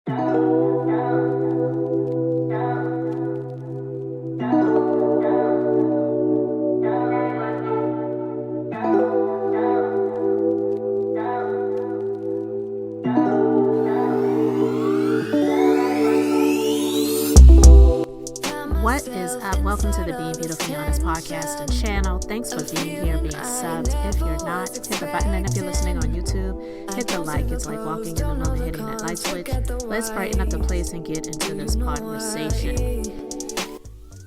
What is up? Welcome to the Being Beautifully Honest podcast and channel. Thanks for being here, being subbed. If you're not, hit the button. And if you're listening on YouTube, hit the like. It's like walking in the room and hitting that light switch. Let's brighten up the place and get into this conversation.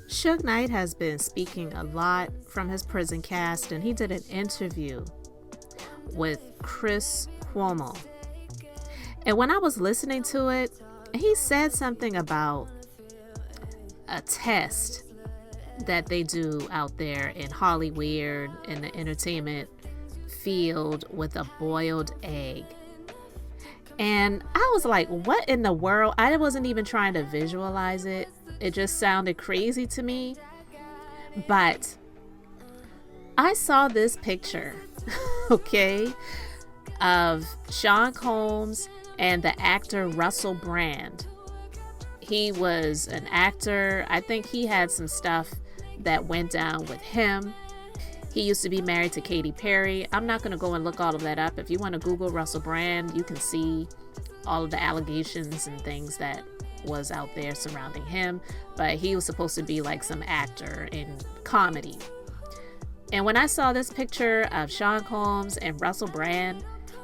Suge Knight has been speaking a lot from his prison cast, and he did an interview with Chris Cuomo. And when I was listening to it, he said something about a test that they do out there in Hollywood in the entertainment field with a boiled egg. And I was like, what in the world? I wasn't even trying to visualize it. It just sounded crazy to me. But I saw this picture, okay, of Seancombs and the actor Russell Brand. He was an actor. I think he had some stuff that went down with him. He used to be married to Katy Perry. I'm not going to go and look all of that up. If you want to Google Russell Brand, you can see all of the allegations and things that was out there surrounding him. But he was supposed to be like some actor in comedy. And when I saw this picture of Seancombs and Russell Brand,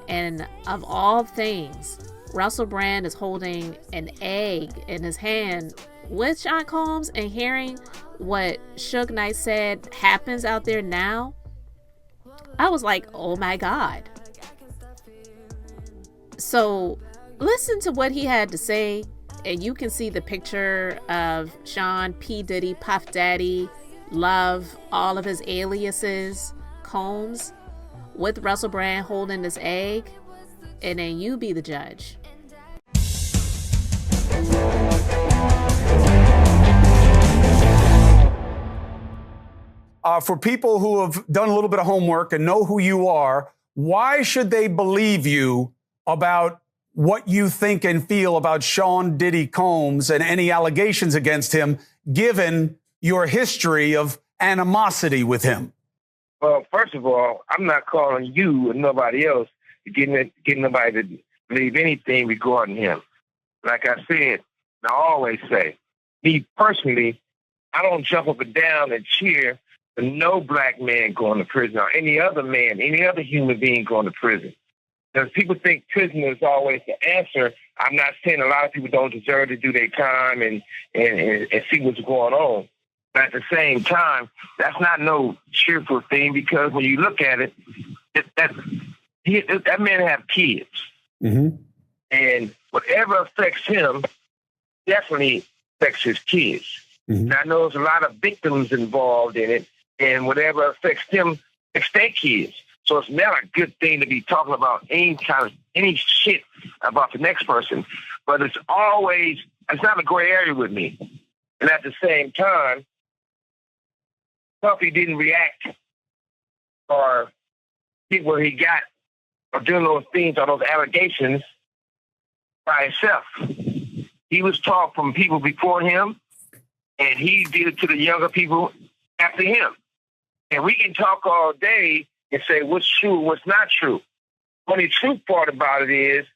and of all things, Russell Brand is holding an egg in his hand with Seancombs, and hearing what Suge Knight said happens out there now, I was like, oh my God. So listen to what he had to say, and you can see the picture of Sean, P. Diddy, Puff Daddy, Love, all of his aliases, Combs, with Russell Brand holding this egg, and then you be the judge. For people who have done a little bit of homework and know who you are, why should they believe you about what you think and feel about Sean Diddy Combs and any allegations against him, given your history of animosity with him? Well, first of all, I'm not calling you and nobody else to get nobody to believe anything regarding him. Like I said, and I always say, me personally, I don't jump up and down and cheer for no black man going to prison or any other man, any other human being going to prison. Because people think prison is always the answer. I'm not saying a lot of people don't deserve to do their time and see what's going on. But at the same time, that's not no cheerful thing, because when you look at it, that man have kids. Mm-hmm. And whatever affects him definitely affects his kids. Mm-hmm. And I know there's a lot of victims involved in it, and whatever affects them affects their kids. So it's not a good thing to be talking about any shit about the next person. But it's not a gray area with me. And at the same time, Puffy didn't react or get where he got or doing those things or those allegations by himself. He was taught from people before him, and he did it to the younger people after him. And we can talk all day and say what's true and what's not true. Only true part about it is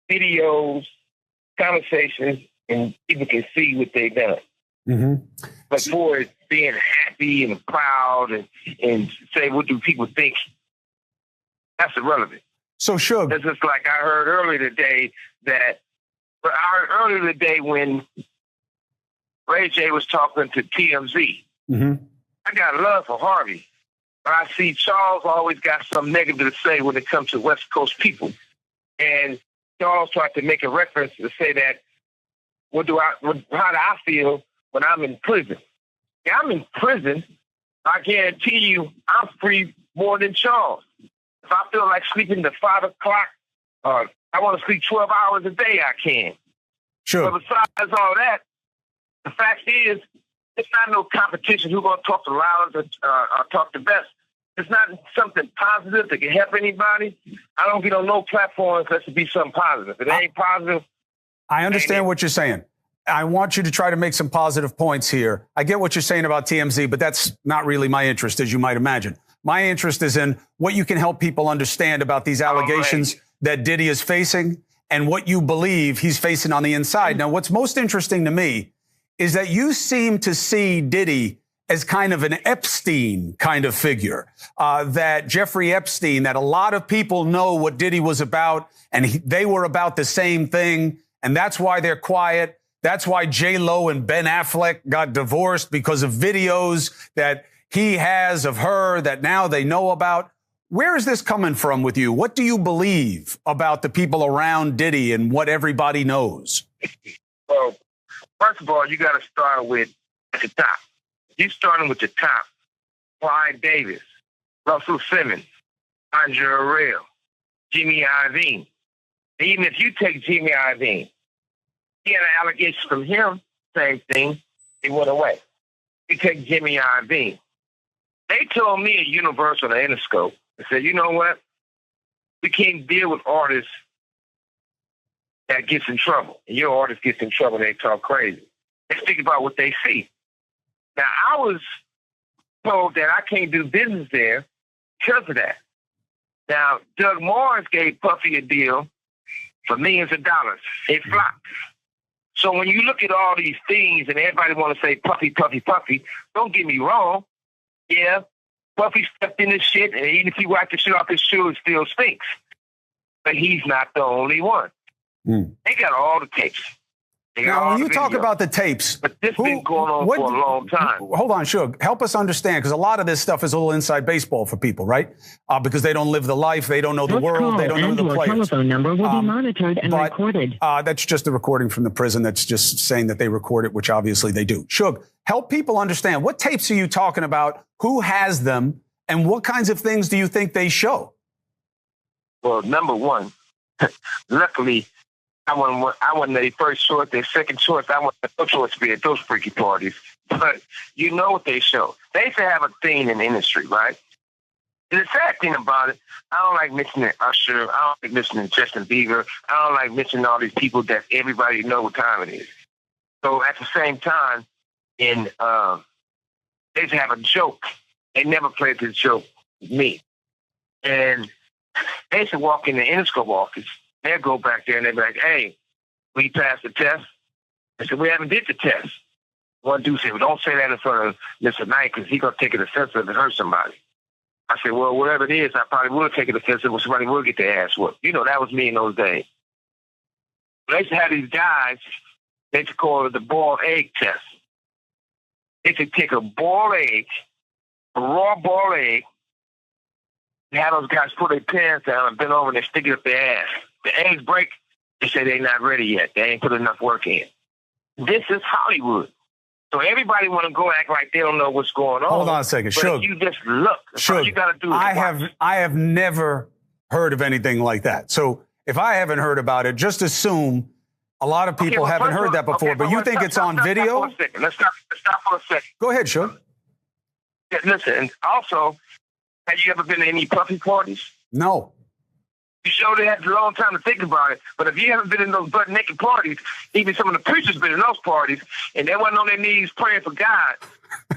videos, conversations, and people can see what they've done. Mm-hmm. But for it being happy and proud and say what do people think, that's irrelevant. So Suge, it's just like I heard earlier today when Ray J was talking to TMZ. Mm-hmm. I got love for Harvey, but I see Charles always got something negative to say when it comes to West Coast people. And Charles tried to make a reference to say that, how do I feel when I'm in prison? Yeah, I'm in prison. I guarantee you I'm free more than Charles. If I feel like sleeping to 5 o'clock, I want to sleep 12 hours a day, I can. Sure. But besides all that, the fact is, it's not no competition who's going to talk the loudest or talk the best. It's not something positive that can help anybody. I don't get on no platform unless it be something positive. If it ain't positive, I understand what you're saying. I want you to try to make some positive points here. I get what you're saying about TMZ, but that's not really my interest, as you might imagine. My interest is in what you can help people understand about these allegations that Diddy is facing and what you believe he's facing on the inside. Now, what's most interesting to me is that you seem to see Diddy as kind of an Epstein kind of figure, that Jeffrey Epstein, that a lot of people know what Diddy was about, and they were about the same thing, and that's why they're quiet. That's why J-Lo and Ben Affleck got divorced, because of videos that he has of her that now they know about. Where is this coming from with you? What do you believe about the people around Diddy and what everybody knows? Well, first of all, you got to start with the top. You're starting with the top. Clyde Davis, Russell Simmons, Andre Arell, Jimmy Iovine. Even if you take Jimmy Iovine, he had an allegation from him, same thing, he went away. You take Jimmy Iovine. They told me at Universal and Interscope, they said, you know what? We can't deal with artists that gets in trouble. And your artist gets in trouble, they talk crazy. Let's think about what they see. Now, I was told that I can't do business there because of that. Now, Doug Morris gave Puffy a deal for millions of dollars. It flopped. So when you look at all these things and everybody want to say Puffy, Puffy, Puffy, don't get me wrong. Yeah, Puffy stepped in this shit, and even if he wiped the shit off his shoe, it still stinks. But he's not the only one. They got all the tapes. Now, when you talk about the tapes, but this has been going on for a long time. Hold on, Suge. Help us understand, because a lot of this stuff is a little inside baseball for people, right? Because they don't live the life, they don't know the world, they don't know the players. Telephone number will be monitored and recorded. That's just a recording from the prison. That's just saying that they record it, which obviously they do. Suge, help people understand. What tapes are you talking about? Who has them? And what kinds of things do you think they show? Well, number one, luckily, I wasn't their first choice, their second choice. I wasn't no choice to be at those freaky parties. But you know what they show. They used to have a thing in the industry, right? And the sad thing about it, I don't like mentioning Usher. I don't like mentioning Justin Bieber. I don't like mentioning all these people that everybody know what time it is. So at the same time, they used to have a joke. They never played this joke with me. And they used to walk in the Interscope office. They'll go back there and they'll be like, hey, we passed the test. I said, we haven't did the test. One dude said, well, don't say that in front of Mr. Knight because he's going to take it offensive and hurt somebody. I said, well, whatever it is, I probably will take it offensive when somebody will get their ass whooped. You know, that was me in those days. They used to have these guys, they used to call it the boiled egg test. They could take a boiled egg, a raw boiled egg, and have those guys put their pants down and bend over and they stick it up their ass. The eggs break, they say they're not ready yet. They ain't put enough work in. This is Hollywood. So everybody want to go act like they don't know what's going on. Hold on a second. Suge. You just look. That's all you got to do. I have never heard of anything like that. So if I haven't heard about it, just assume a lot of people haven't heard that before. But you think it's on video? Let's stop for a second. Go ahead, Suge. Yeah, listen, and also, have you ever been to any Puffy parties? No. You sure they had a long time to think about it. But if you haven't been in those butt-naked parties, even some of the preachers been in those parties, and they wasn't on their knees praying for God.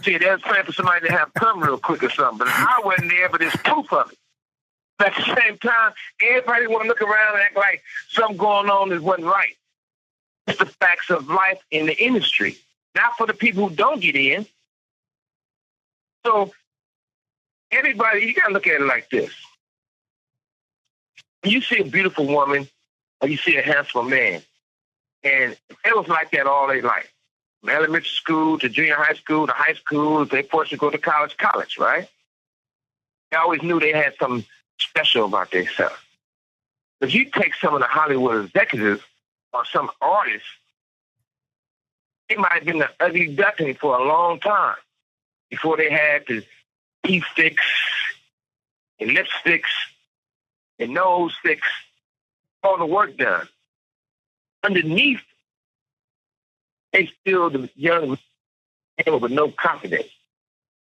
See, they was praying for somebody to have come real quick or something. But I wasn't there, but there's proof of it. But at the same time, everybody want to look around and act like something going on that wasn't right. It's the facts of life in the industry. Not for the people who don't get in. So, everybody, you got to look at it like this. You see a beautiful woman or you see a handsome man, and it was like that all their life. From elementary school to junior high school to high school, they forced to go to college, right? They always knew they had something special about themselves. If you take some of the Hollywood executives or some artists, they might have been the ugly duckling for a long time before they had the teeth sticks and lipsticks and nose sticks, all the work done. Underneath, they still the young people with no confidence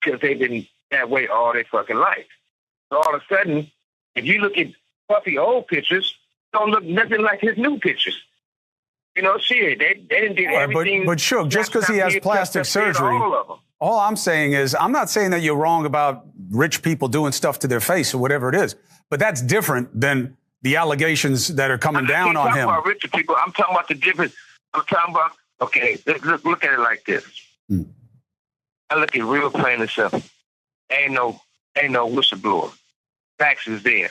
because they've been that way all their fucking life. So all of a sudden, if you look at Puffy old pictures, don't look nothing like his new pictures. You know, shit, they didn't do everything. But Suge, just because he has plastic surgery, all I'm saying is, I'm not saying that you're wrong about rich people doing stuff to their face or whatever it is, but that's different than the allegations that are coming down on him. I'm talking about richer people. I'm talking about the difference. I'm talking about, okay, look at it like this. I look at real plain and simple. Ain't no whistleblower. Facts is there.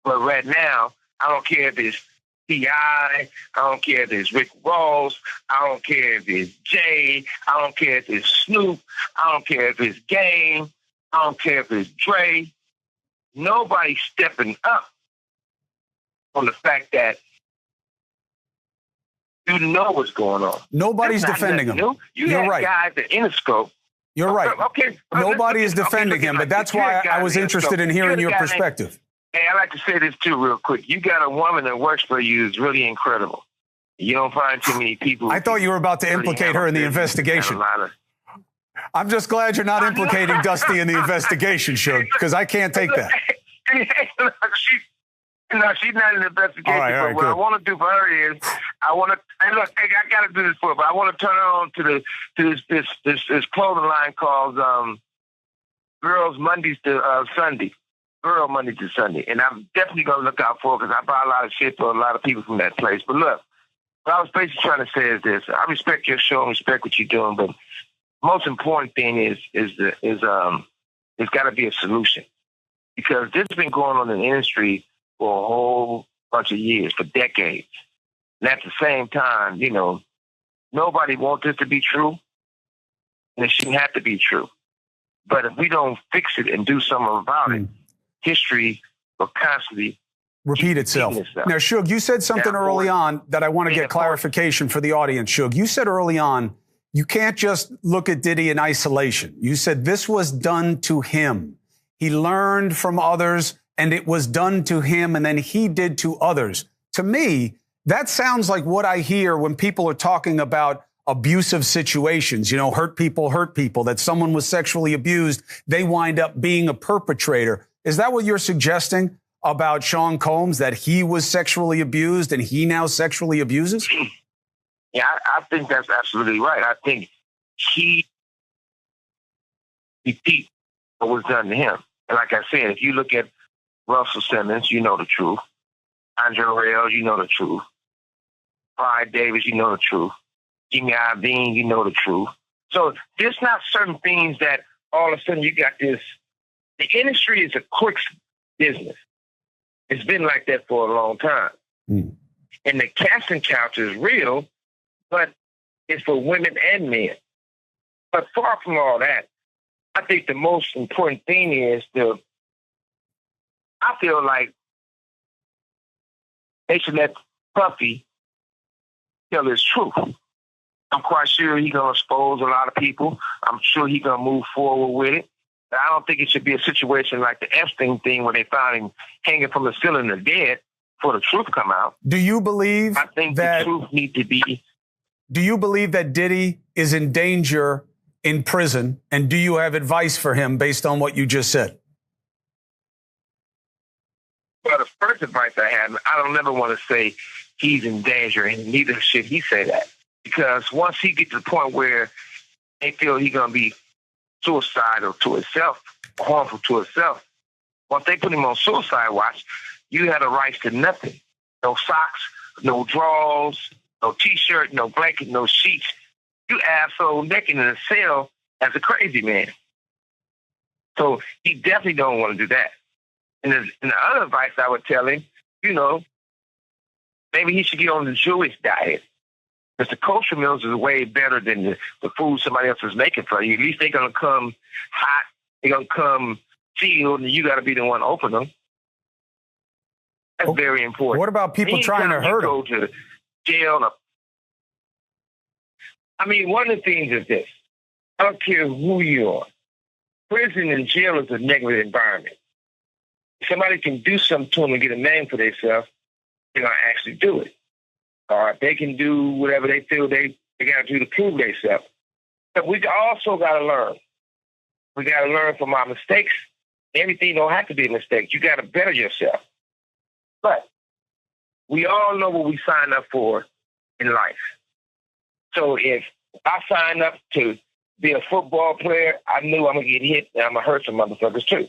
But right now, I don't care if it's T.I., I don't care if it's Rick Ross, I don't care if it's Jay, I don't care if it's Snoop, I don't care if it's Game, I don't care if it's Dre. Nobody's stepping up on the fact that you know what's going on. Nobody's defending him. You're right. Guys at Interscope. You're right. Okay. Nobody is defending him, but that's why I was interested in hearing your perspective. Hey, I like to say this too, real quick. You got a woman that works for you is really incredible. You don't find too many people. I thought you were about to implicate her in the investigation. I'm just glad you're not implicating Dusty in the investigation, Suge, because I can't take that. She's not in the investigation. All right, but what I want to do for her is, I got to do this for her, but I want to turn her on to this clothing line called Girls Mondays to Sunday. Girl Monday to Sunday. And I'm definitely going to look out for it because I buy a lot of shit for a lot of people from that place. But look, what I was basically trying to say is this. I respect your show and respect what you're doing, but the most important thing is there's got to be a solution. Because this has been going on in the industry for a whole bunch of years, for decades. And at the same time, you know, nobody wants this to be true, and it shouldn't have to be true. But if we don't fix it and do something about it, history will constantly repeat itself. Now, Suge, you said something early on that I want to get clarification for the audience, Suge. You said early on, you can't just look at Diddy in isolation. You said this was done to him. He learned from others, and it was done to him, and then he did to others. To me, that sounds like what I hear when people are talking about abusive situations, you know, hurt people, that someone was sexually abused, they wind up being a perpetrator. Is that what you're suggesting about Seancombs, that he was sexually abused and he now sexually abuses? Yeah, I think that's absolutely right. I think he repeat what was done to him. And like I said, if you look at Russell Simmons, you know the truth. Andre Rail, you know the truth. Clyde Davis, you know the truth. Jimmy Iovine, you know the truth. So there's not certain things that all of a sudden you got this. The industry is a quick business. It's been like that for a long time. And the casting couch is real, but it's for women and men. But far from all that, I think the most important thing is I feel like they should let Puffy tell his truth. I'm quite sure he's going to expose a lot of people. I'm sure he's going to move forward with it. I don't think it should be a situation like the Epstein thing where they found him hanging from the ceiling and dead before the truth come out. Do you believe I think that the truth needs to be... Do you believe that Diddy is in danger in prison? And do you have advice for him based on what you just said? Well, the first advice I have, I don't never want to say he's in danger, and neither should he say that. Because once he gets to the point where they feel he's going to be suicidal to himself, harmful to himself, once they put him on suicide watch, you have the rights to nothing. No socks, no drawers, no T-shirt, no blanket, no sheets. You asshole naked in a cell as a crazy man. So he definitely don't want to do that. And the other advice I would tell him, you know, maybe he should get on the Jewish diet. Because the kosher meals is way better than the food somebody else is making for you. At least they're going to come hot. They're going to come sealed, and you got to be the one to open them. That's very important. What about people trying to hurt him? Go to jail. I mean, one of the things is this. I don't care who you are. Prison and jail is a negative environment. If somebody can do something to them and get a name for themselves, they're going to actually do it. Or they can do whatever they feel they got to do to prove themselves. But we also got to learn. We got to learn from our mistakes. Everything don't have to be a mistake. You got to better yourself. But we all know what we signed up for in life. So if I sign up to be a football player, I knew I'm going to get hit and I'm going to hurt some motherfuckers too.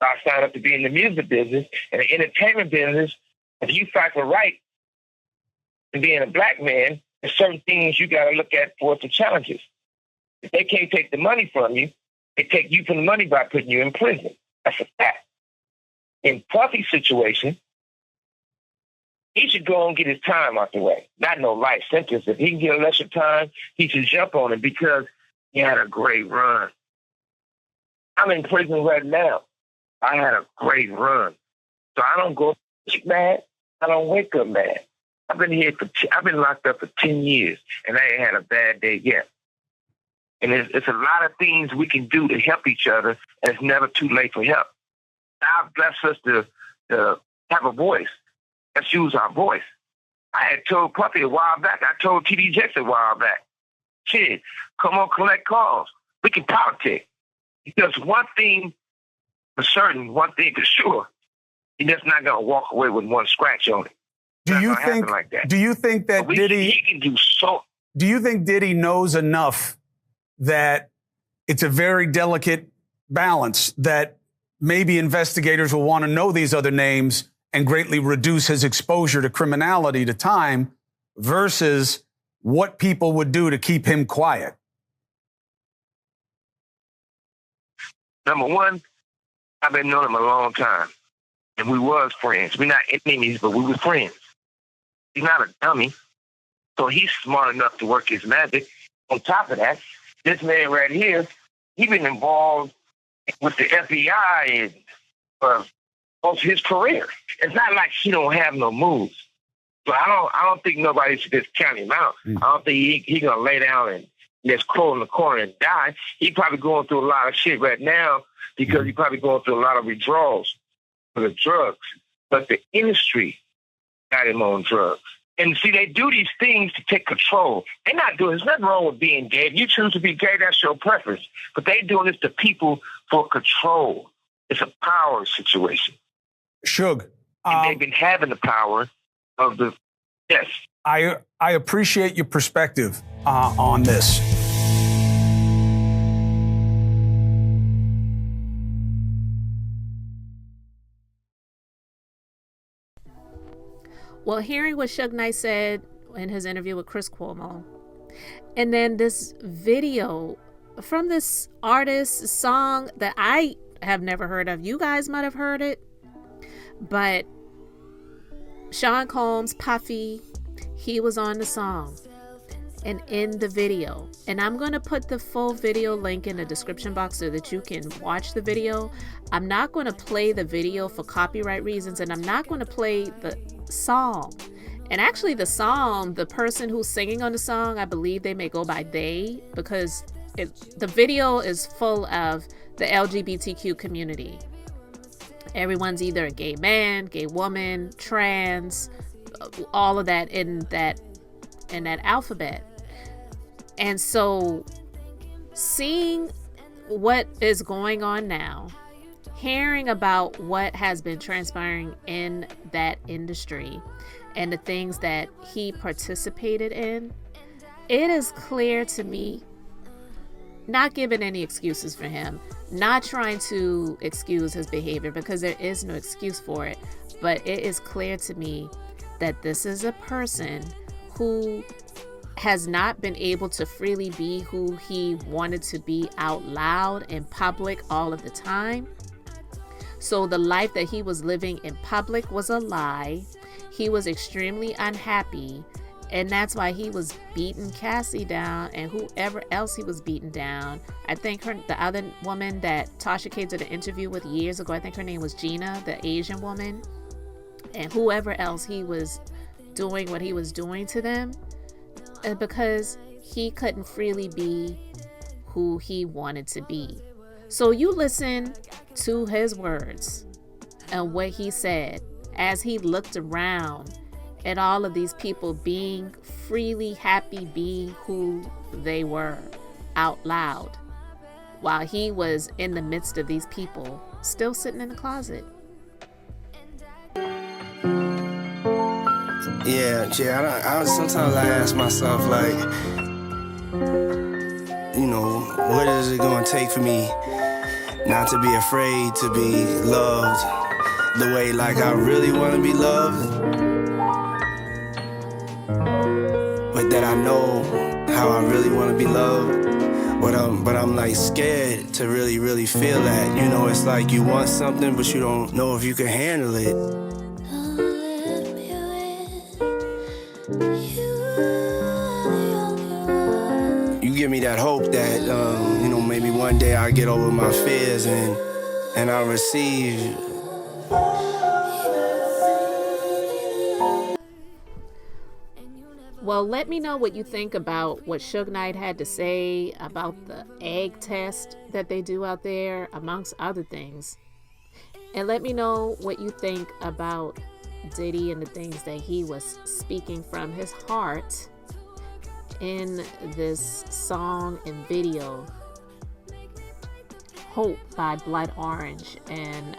I signed up to be in the music business and the entertainment business. If you fight for right and being a black man, there's certain things you got to look at for the challenges. If they can't take the money from you, they take you from the money by putting you in prison. That's a fact. In Puffy's situation, he should go and get his time out the way. Not no life sentence. If he can get a lesser time, he should jump on it because he had a great run. I'm in prison right now. I had a great run. So I don't go mad. I don't wake up mad. I've been locked up for 10 years, and I ain't had a bad day yet. And it's a lot of things we can do to help each other, and it's never too late for help. God bless us to have a voice. Let's use our voice. I had told Puffy a while back. I told TD Jakes a while back. Shit, come on, collect calls. We can politic. Because one thing for certain, one thing for sure, you're just not going to walk away with one scratch on it. Do you think that Diddy? He can do so. Do you think Diddy knows enough that it's a very delicate balance that maybe investigators will want to know these other names and greatly reduce his exposure to criminality, to time, versus what people would do to keep him quiet? Number one, I've been knowing him a long time, and we was friends. We're not enemies, but we were friends. He's not a dummy, so he's smart enough to work his magic. On top of that, this man right here, he's been involved with the FBI for most of his career. It's not like he don't have no moves. So I don't think nobody should just count him out. I don't think he gonna lay down and just crawl in the corner and die. He probably going through a lot of shit right now because he probably going through a lot of withdrawals for the drugs. But the industry got him on drugs. And see, they do these things to take control. They're not doing, there's nothing wrong with being gay. If you choose to be gay, that's your preference. But they doing this to people for control. It's a power situation. Suge. And they've been having the power of the, yes. I appreciate your perspective on this. Well, hearing what Suge Knight said in his interview with Chris Cuomo, and then this video from this artist song that I have never heard of. You guys might have heard it, but seancombs, Puffy, he was on the song and in the video. And I'm going to put the full video link in the description box so that you can watch the video. I'm not going to play the video for copyright reasons, and I'm not going to play the song. And actually the song, the person who's singing on the song, I believe they may go by they, because the video is full of the LGBTQ community. Everyone's either a gay man, gay woman, trans, all of that in that alphabet. And so seeing what is going on now, hearing about what has been transpiring in that industry and the things that he participated in, it is clear to me, not giving any excuses for him, not trying to excuse his behavior because there is no excuse for it, but it is clear to me that this is a person who has not been able to freely be who he wanted to be out loud in public all of the time. So the life that he was living in public was a lie. He was extremely unhappy, and that's why he was beating Cassie down and whoever else he was beating down. I think the other woman that Tasha K did an interview with years ago, I think her name was Gina, the Asian woman, and whoever else he was doing what he was doing to them, because he couldn't freely be who he wanted to be. So you listen to his words and what he said as he looked around at all of these people being freely happy, being who they were out loud, while he was in the midst of these people still sitting in the closet. I sometimes I ask myself, like, what is it gonna take for me not to be afraid to be loved the way like I really wanna be loved, but that I know how I really wanna be loved, but I'm like scared to really, really feel that. It's like you want something, but you don't know if you can handle it. You give me that hope that, maybe one day I get over my fears and I receive. Well, let me know what you think about what Suge Knight had to say about the egg test that they do out there, amongst other things. And let me know what you think about Diddy and the things that he was speaking from his heart in this song and video, Hope by Blood Orange. And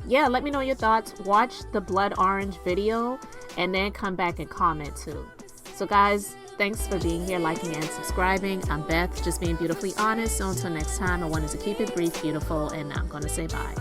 let me know your thoughts. Watch the Blood Orange video and then come back and comment too. So guys, thanks for being here, liking and subscribing. I'm Beth, just being beautifully honest. So until next time, I wanted to keep it brief, beautiful, and I'm going to say bye.